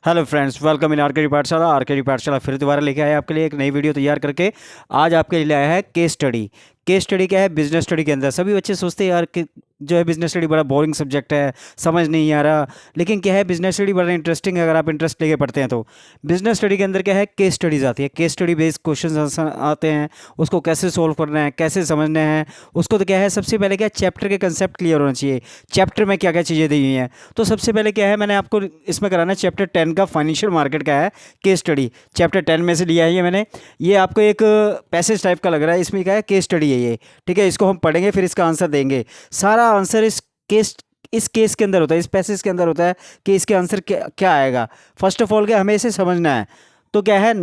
Hello friends, welcome in RKD पाठशाला। RKD पाठशाला फिर दोबारा लेके आया आपके लिए एक नई वीडियो तैयार करके। आज आपके लिए आया है केस स्टडी। केस स्टडी क्या है? बिजनेस स्टडी के अंदर सभी बच्चे सोचते हैं यार कि जो है बिजनेस स्टडी बड़ा बोरिंग सब्जेक्ट है, समझ नहीं आ रहा। लेकिन क्या है, बिजनेस स्टडी बड़ा इंटरेस्टिंग है अगर आप इंटरेस्ट लेके पढ़ते हैं तो। बिजनेस स्टडी के अंदर क्या है, केस स्टडीज आती है। केस स्टडी बेस्ड क्वेश्चन आते हैं, उसको कैसे सोल्व करना है, कैसे समझना है उसको। तो क्या है, सबसे पहले क्या है, चैप्टर के कंसेप्ट क्लियर होना चाहिए, चैप्टर में क्या क्या चीज़ें दी हुई हैं। तो सबसे पहले क्या है, मैंने आपको इसमें कराना है चैप्टर 10 का फाइनेंशियल मार्केट का है केस स्टडी। चैप्टर 10 में से लिया है ये मैंने। ये आपको एक पैसेज टाइप का लग रहा है, इसमें क्या है, केस स्टडी है ये। ठीक है, इसको हम पढ़ेंगे फिर इसका आंसर देंगे। सारा आंसर इस केस के अंदर होता है, इस पैसेज के अंदर होता है कि इसके आंसर क्या क्या आएगा। फर्स्ट ऑफ ऑल क्या हमें इसे समझना है। तो क्या है,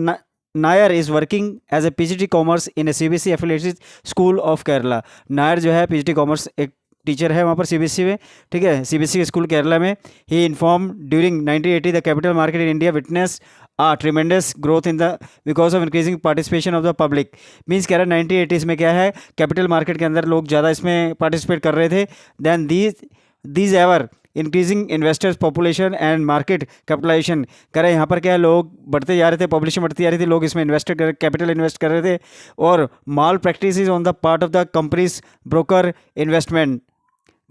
Nair is working as a PGT commerce in a CBSE affiliated school of Kerala. Nair जो है पीजीटी कॉमर्स एक टीचर है वहाँ पर सीबीएसई में। ठीक है, सीबीएसई स्कूल केरला में। He inform during 1980 the capital market in India witness tremendous growth in the because of increasing participation of the public. Means कह रहा है 1980s में क्या है, कैपिटल मार्केट के अंदर लोग ज़्यादा इसमें पार्टिसिपेट कर रहे थे। Then these ever increasing investors population and market capitalisation. कह रहे हैं यहाँ पर क्या है, लोग बढ़ते जा रहे थे, पॉपुलेशन बढ़ती जा रही थी, लोग इसमें कैपिटल इन्वेस्ट कर रहे थे। और malpractice on the part of the companies broker investment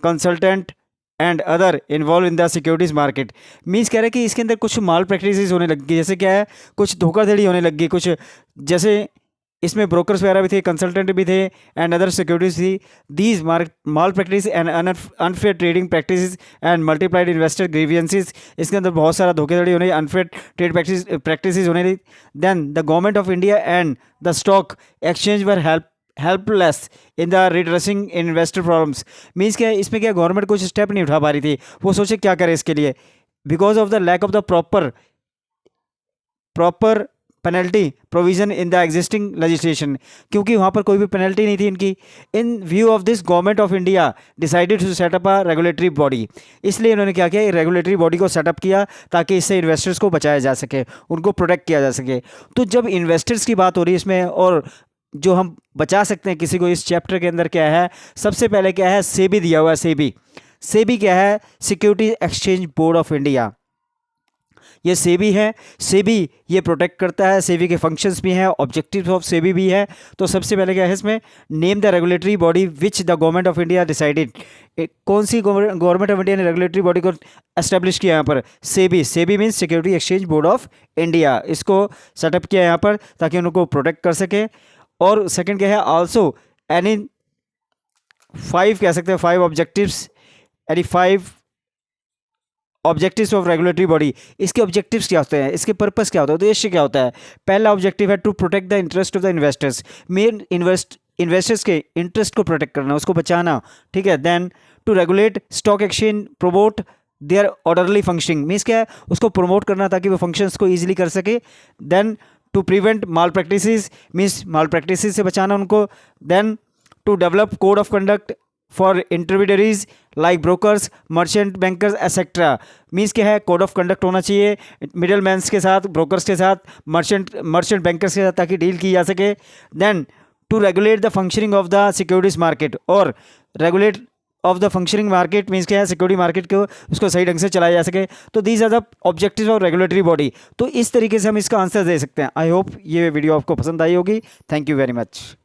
consultant and other involve in the securities market. Means कह रहे हैं कि इसके अंदर कुछ माल प्रैक्टिसेस होने लग गई, जैसे क्या है, कुछ धोखाधड़ी होने लग गई, कुछ जैसे इसमें ब्रोकर्स वगैरह भी थे, कंसल्टेंट भी थे एंड अदर सिक्योरिटीज थी। These mall practice and unfair trading practice and multiplied investor grievances. इसके अंदर बहुत सारा धोखाधड़ी होने, अनफेयर ट्रेड प्रैक्टिस होने लगी। Then the government of India and the stock exchange were helpless in the redressing investor problems. Means क्या है, इसमें क्या गवर्नमेंट कुछ स्टेप नहीं उठा पा रही थी, वो सोचे क्या करे इसके लिए, because of the lack of the proper penalty provision in the existing legislation. क्योंकि वहाँ पर कोई भी पेनल्टी नहीं थी इनकी। In view of this government of India decided to set up a regulatory body. इसलिए इन्होंने क्या किया, रेगुलेटरी बॉडी को सेटअप किया ताकि इससे इन्वेस्टर्स को बचाया जा सके, उनको प्रोटेक्ट किया जा सके। तो जब इन्वेस्टर्स की बात हो रही है इसमें, और जो हम बचा सकते हैं किसी को इस चैप्टर के अंदर, क्या है, सबसे पहले क्या है, सेबी दिया हुआ है। सेबी क्या है, security exchange board of India. ये सेबी है, सेबी ये प्रोटेक्ट करता है, सेबी के फंक्शंस भी हैं, ऑब्जेक्टिव्स ऑफ सेबी भी है। तो सबसे पहले क्या है इसमें, name the regulatory body which the government of India decided. कौन सी गवर्नमेंट ऑफ इंडिया ने रेगुलेटरी बॉडी को एस्टेब्लिश किया यहाँ पर, SEBI means security exchange board of India. इसको सेटअप किया यहाँ पर ताकि उनको प्रोटेक्ट कर सके। और सेकंड क्या है, आल्सो एनी 5 कह सकते हैं, 5 objectives, any 5 objectives of regulatory body. इसके ऑब्जेक्टिव्स क्या होते हैं, इसके पर्पस क्या होता है, उद्देश्य क्या होता है। पहला ऑब्जेक्टिव है to protect the interest of the investors. Main investors के इंटरेस्ट को प्रोटेक्ट करना, उसको बचाना। ठीक है। Then to regulate stock exchange promote their orderly functioning. Means क्या है, उसको प्रमोट करना ताकि वो फंक्शंस को ईजिली कर सके। Then to prevent malpractices, means malpractices से बचाना उनको। Then to develop code of conduct for intermediaries like brokers, merchant bankers etcetera. Means क्या है, कोड ऑफ कंडक्ट होना चाहिए मिडिल मैन्स के साथ, ब्रोकर्स के साथ, मर्चेंट बैंकर्स के साथ, ताकि डील की जा सके। Then to regulate the functioning of the securities market, और regulate of the functioning market means क्या है, सिक्योरिटी मार्केट को उसको सही ढंग से चलाया जा सके। तो these are the objectives of regulatory body. तो इस तरीके से हम इसका आंसर दे सकते हैं। आई होप ये वीडियो आपको पसंद आई होगी। Thank you very much.